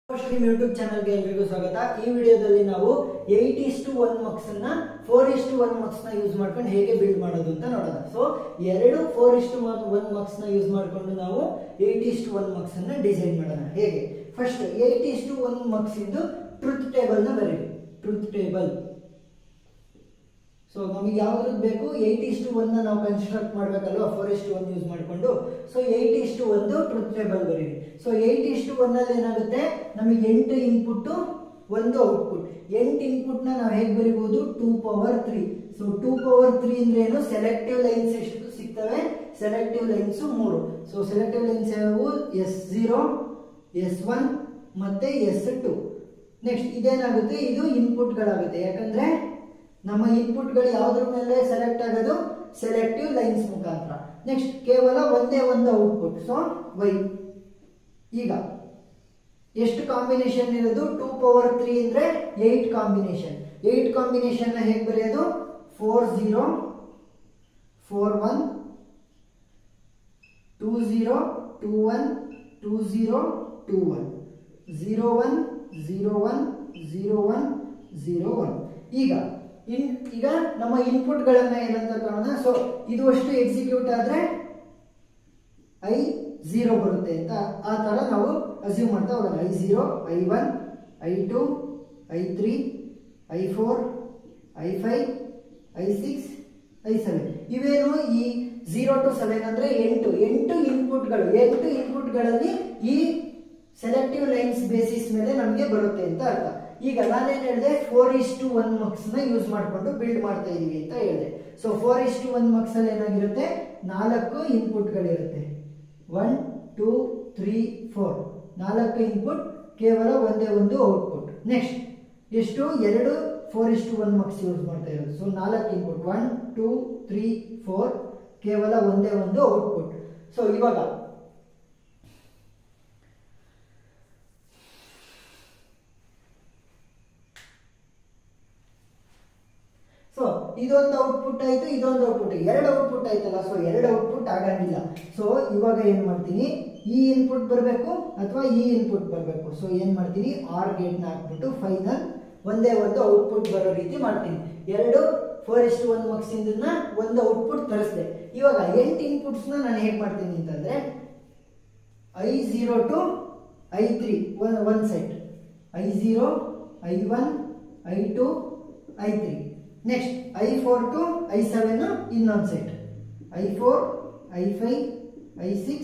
Stream YouTube ಚಾನಲ್ಗೆ ಎಲ್ಲರಿಗೂ ಸ್ವಾಗತ. ಈ ವಿಡಿಯೋದಲ್ಲಿ ನಾವು 8:1 ಮಕ್ಸ್ ಅನ್ನ 4:1 ಮಕ್ಸ್ ನ ಯೂಸ್ ಮಾಡ್ಕೊಂಡು ಹೇಗೆ ಬಿಲ್ಡ್ ಮಾಡೋದು ಅಂತ ನೋಡೋಣ. ಸೊ ಎರಡು 4:1 ಮಕ್ಸ್ ನ ಯೂಸ್ ಮಾಡ್ಕೊಂಡು ನಾವು 8:1 ಮಕ್ಸ್ ಅನ್ನ ಡಿಸೈನ್ ಮಾಡೋಣ. ಹೇಗೆ? ಫಸ್ಟ್ 8:1 ಮಕ್ಸ್ ಇಂದು ಟ್ರೂತ್ ಟೇಬಲ್ ನ ಬರೀರಿ. Truth table. ಸೊ ನಮಗೆ ಯಾವ್ದು ಬೇಕು? 8:1 ನ ನಾವು ಕನ್ಸ್ಟ್ರಕ್ಟ್ ಮಾಡ್ಬೇಕಲ್ವಾ 4:1 ಯೂಸ್ ಮಾಡ್ಕೊಂಡು. ಸೊ 8:1 ಟ್ರೂತ್ ಟೇಬಲ್ ಬರೀರಿ. ಸೊ 8:1 ಅಲ್ಲಿ ಏನಾಗುತ್ತೆ, ನಮಗೆ 8 ಇನ್ಪುಟ್ 1 ಔಟ್ಪುಟ್. 8 ಇನ್ಪುಟ್ ನ ನಾವು ಹೇಗೆ ಬರೀಬಹುದು? 2⁻3. ಸೊ 2⁻3 ಅಂದ್ರೆ ಏನು? ಸೆಲೆಕ್ಟಿವ್ ಲೈನ್ಸ್ ಎಷ್ಟು ಸಿಗ್ತವೆ? Selective lines 3. So selective lines ಯಾವುವು? S0, S1 ಮತ್ತೆ S2. ನೆಕ್ಸ್ಟ್ ಇದೇನಾಗುತ್ತೆ? ಇದು ಇನ್ಪುಟ್ ಗಳಾಗುತ್ತೆ. ಯಾಕಂದ್ರೆ ನಮ್ಮ ಇನ್ಪುಟ್ ಗಳು ಯಾವ್ದ್ರ ಮೇಲೆ ಸೆಲೆಕ್ಟ್ ಆಗೋದು? ಸೆಲೆಕ್ಟಿವ್ ಲೈನ್ಸ್ ಮುಖಾಂತರ. ನೆಕ್ಸ್ಟ್ ಕೇವಲ ಒಂದೇ ಒಂದು ಔಟ್ಪುಟ್. So y. ಈಗ ಎಷ್ಟು ಕಾಂಬಿನೇಷನ್ ಇರೋದು? 2⁻3 ಅಂದ್ರೆ 8 ಕಾಂಬಿನೇಷನ್. 8 ಕಾಂಬಿನೇಷನ್ ನ ಹೇಗೆ ಬರೆಯೋದು? 4 0 4 1 2 0 2 1 2 0 2 1 0 1 0 1 0 1 0 1. ಈಗ ನಮ್ಮ ಇನ್ಪುಟ್ ಗಳನ್ನ ಏನಂತ ಕಾಣೋಣ. ಸೊ ಇದು ಅಷ್ಟು ಎಕ್ಸಿಕ್ಯೂಟ್ ಆದ್ರೆ I0 ಬರುತ್ತೆ ಅಂತ ಆ ತರ ನಾವು ಅಸ್ಯೂಮ್ ಮಾಡ್ತಾ ಹೋಗೋಣ. I0 I1 I2 I3 I4 I5 I6 I7. ಇವೇನು? ಈ 0 to 7 ಅಂದ್ರೆ 8 ಇನ್ಪುಟ್ಗಳು. 8 ಇನ್ಪುಟ್ಗಳಲ್ಲಿ ಈ ಸೆಲೆಕ್ಟಿವ್ ಲೈನ್ಸ್ ಬೇಸಿಸ್ ಮೇಲೆ ನಮಗೆ ಬರುತ್ತೆ ಅಂತ ಅರ್ಥ. ಈಗ ನಾನೇನ್ ಹೇಳಿದೆ? 4:1 ಮಕ್ಸ್ ನ ಯೂಸ್ ಮಾಡ್ಕೊಂಡು ಬಿಲ್ಡ್ ಮಾಡ್ತಾ ಇದೀವಿ ಅಂತ ಹೇಳಿದೆ. ಸೊ 4:1 ಮಕ್ಸ್ ಅಲ್ಲಿ ಏನಾಗಿರುತ್ತೆ? 4 ಇನ್ಪುಟ್ ಗಳಿರುತ್ತೆ. 1 2 3 4 4 ಇನ್ಪುಟ್, ಕೇವಲ ಒಂದೇ ಒಂದು ಔಟ್ಪುಟ್. ನೆಕ್ಸ್ಟ್ ಎಷ್ಟು? 2 4:1 ಮಕ್ಸ್ ಯೂಸ್ ಮಾಡ್ತಾ ಇರೋದು. ಸೊ 4 ಇನ್ಪುಟ್ 1 2 3 4, ಕೇವಲ ಒಂದೇ ಒಂದು ಔಟ್ಪುಟ್. ಸೊ ಇವಾಗ ಇದೊಂದು ಔಟ್ಪುಟ್ ಆಯ್ತು, ಇದೊಂದು ಔಟ್ಪುಟ್, 2 ಔಟ್ಪುಟ್ ಆಯ್ತಲ್ಲ. ಸೊ 2 ಔಟ್ಪುಟ್ ಆಗಂಗಿಲ್ಲ. ಸೊ ಇವಾಗ ಏನ್ ಮಾಡ್ತೀನಿ? ಈ ಇನ್ಪುಟ್ ಬರಬೇಕು ಅಥವಾ ಈ ಇನ್ಪುಟ್ ಬರಬೇಕು. ಸೊ ಏನ್ ಮಾಡ್ತೀನಿ? ಆರ್ ಗೇಟ್ ನ ಹಾಕ್ಬಿಟ್ಟು ಫೈನಲ್ ಒಂದೇ ಒಂದು ಔಟ್ಪುಟ್ ಬರೋ ರೀತಿ ಮಾಡ್ತೀನಿ. 2 4:1 ಮಕ್ಸ್ ಇಂದ ಒಂದು ಔಟ್ಪುಟ್ ತರಿಸಿದೆ. ಇವಾಗ 8 ಇನ್ಪುಟ್ಸ್ ನ ನಾನು ಹೇಗ್ ಮಾಡ್ತೀನಿ ಅಂತಂದ್ರೆ I0 to I3 one side, I0 I1 I2 I3. Next I4 to I7 ಇನ್ನೊಂದು set, I4 I5 I6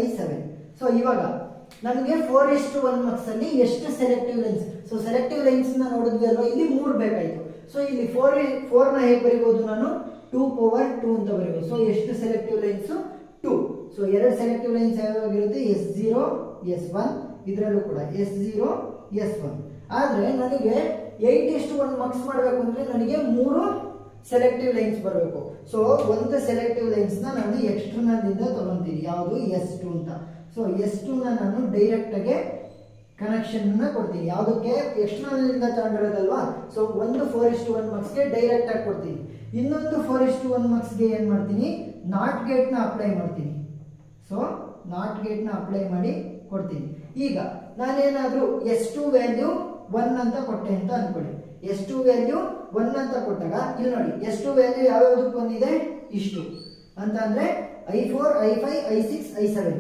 I7. So ಇವಾಗ ನಮಗೆ 4:1 ಮಕ್ಸ್ ಅಲ್ಲಿ ಎಷ್ಟು selective lines? So selective lines ನ ನೋಡಿದ್ವಿ ಅಲ್ವಾ, ಇಲ್ಲಿ 3 ಬೇಕಾಯ್ತು. ಸೊ ಇಲ್ಲಿ 4 ನ ಹೇಗೆ ಬರೀಬಹುದು? ನಾನು 2⁻2 ಅಂತ ಬರೀಬಹುದು. ಸೊ ಎಷ್ಟು selective lines? 2. So 2 selective lines ಯಾವಾಗಿರುತ್ತೆ? S0 S1. ಇದರಲ್ಲೂ ಕೂಡ S0 S1. ಆದ್ರೆ ನನಗೆ 8:1 ಮಕ್ಸ್ ಮಾಡಬೇಕು ಅಂದ್ರೆ ನನಗೆ 3 ಸೆಲೆಕ್ಟಿವ್ ಲೈನ್ಸ್ ಬರಬೇಕು. ಸೊ ಒಂದು ಸೆಲೆಕ್ಟಿವ್ ಲೈನ್ಸ್ ನ ನಾನು ಎಕ್ಸ್ಟರ್ನಲ್ ಇಂದ ತಗೊಂತೀನಿ. ಯಾವುದು? S2 ಅಂತ. ಸೊ S2 ನ ನಾನು ಡೈರೆಕ್ಟ್ ಆಗಿ ಕನೆಕ್ಷನ್ ನ ಕೊಡ್ತೀನಿ. ಯಾವುದಕ್ಕೆ? ಎಕ್ಸ್ಟರ್ನಲ್ ಇಂದ ತಗೊಂಡಿರೋದಲ್ವಾ. ಸೊ ಒಂದು 4:1 ಮಕ್ಸ್ ಗೆ ಡೈರೆಕ್ಟ್ ಆಗಿ ಕೊಡ್ತೀನಿ. ಇನ್ನೊಂದು 4:1 ಮಕ್ಸ್ ಗೆ ಏನ್ ಮಾಡ್ತೀನಿ? ನಾಟ್ ಗೇಟ್ ನ ಅಪ್ಲೈ ಮಾಡ್ತೀನಿ. ಸೊ ನಾಟ್ ಗೇಟ್ ನ ಅಪ್ಲೈ ಮಾಡಿ ಕೊಡ್ತೀನಿ. ಈಗ ನಾನೇನಾದ್ರೂ S2 ವ್ಯಾಲ್ಯೂ 1 ಅಂತ ಕೊಟ್ಟೆ ಅಂತ ಅನ್ಕೊಳ್ಳಿ. S2 ವ್ಯಾಲ್ಯೂ 1 ಅಂತ ಕೊಟ್ಟಾಗ ಇಲ್ಲಿ ನೋಡಿ, S2 ವ್ಯಾಲ್ಯೂ ಯಾವ್ಯಾವ್ದಕ್ಕೆ ಬಂದಿದೆ? ಇಷ್ಟು ಅಂತ ಅಂದ್ರೆ I4 I5 I6 I7.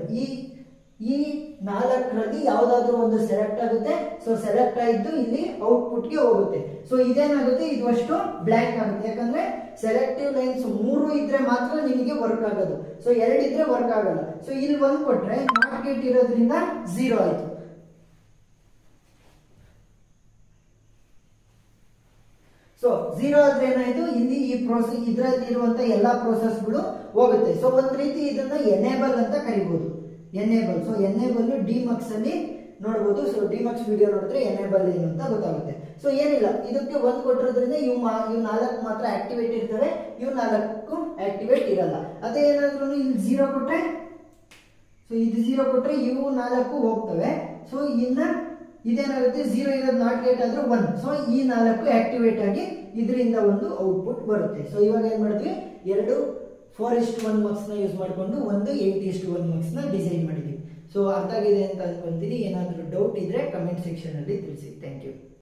ಈ 4ರಲ್ಲಿ ಯಾವ್ದಾದ್ರು ಒಂದು ಸೆಲೆಕ್ಟ್ ಆಗುತ್ತೆ. ಸೊ ಸೆಲೆಕ್ಟ್ ಆಯ್ತು ಇಲ್ಲಿ ಔಟ್ಪುಟ್ ಗೆ ಹೋಗುತ್ತೆ. ಸೊ ಇದೇನಾಗುತ್ತೆ? ಇದು ಅಷ್ಟು ಬ್ಲಾಂಕ್ ಆಗುತ್ತೆ. ಯಾಕಂದ್ರೆ ಸೆಲೆಕ್ಟಿವ್ ಲೈನ್ಸ್ 3 ಇದ್ರೆ ಮಾತ್ರ ನಿಮಗೆ ವರ್ಕ್ ಆಗೋದು. ಸೊ 2 ಇದ್ರೆ ವರ್ಕ್ ಆಗಲ್ಲ. ಸೊ ಇಲ್ಲಿ 1 ಕೊಟ್ರೆ ನಾಟ್ ಗೇಟ್ ಇರೋದ್ರಿಂದ 0 ಆಯ್ತು. ಸೊ 0 ಆದ್ರೆ ಏನಾಯ್ತು? ಇಲ್ಲಿ ಈ ಪ್ರೋಸೆಸ್, ಇದರಲ್ಲಿ ಇರುವಂತ ಎಲ್ಲಾ ಪ್ರೋಸೆಸ್ಗಳು ಹೋಗುತ್ತೆ. ಸೊ ಒಂದ್ ರೀತಿ ಇದನ್ನ ಎನೇಬಲ್ ಅಂತ ಕರಿಬಹುದು. ಎನೇಬಲ್. ಸೊ ಎನೇಬಲ್ ಡಿಮಕ್ಸ್ ಅಲ್ಲಿ ನೋಡಬಹುದು. ಸೊ ಡಿಮಕ್ಸ್ ವಿಡಿಯೋ ನೋಡಿದ್ರೆ ಎನೇಬಲ್ ಏನು ಅಂತ ಗೊತ್ತಾಗುತ್ತೆ. ಸೊ ಏನಿಲ್ಲ, ಇದಕ್ಕೆ 1 ಕೊಟ್ಟಿರೋದ್ರಿಂದ ಇವು 4 ಮಾತ್ರ ಆಕ್ಟಿವೇಟ್ ಇರ್ತವೆ, ಇವು 4 ಆಕ್ಟಿವೇಟ್ ಇರಲ್ಲ. ಅದೇ ಏನಾದ್ರೂ ಇಲ್ಲಿ 0 ಕೊಟ್ರೆ, ಸೊ ಇದು 0 ಕೊಟ್ರೆ ಇವು 4 ಹೋಗ್ತವೆ. ಸೊ ಇದೇನಾಗುತ್ತೆ? 0 ಇರೋದು ನಾಟ್ ಗೇಟ್ ಆದ್ರೆ 1. ಸೊ ಈ 4 ಆಕ್ಟಿವೇಟ್ ಆಗಿ ಇದರಿಂದ ಒಂದು ಔಟ್ಪುಟ್ ಬರುತ್ತೆ. ಸೊ ಇವಾಗ ಏನ್ ಮಾಡಿದ್ವಿ? 2 4:1 ಮಕ್ಸ್ ನ ಯೂಸ್ ಮಾಡಿಕೊಂಡು ಒಂದು 8:1 ಮಕ್ಸ್ ನ ಡಿಸೈನ್ ಮಾಡಿದ್ವಿ. ಸೊ ಅರ್ಥ ಆಗಿದೆ ಅಂತ ಅನ್ಕೊಂತೀನಿ. ಏನಾದರೂ ಡೌಟ್ ಇದ್ರೆ ಕಮೆಂಟ್ ಸೆಕ್ಷನ್ ಅಲ್ಲಿ ತಿಳಿಸಿ. Thank you.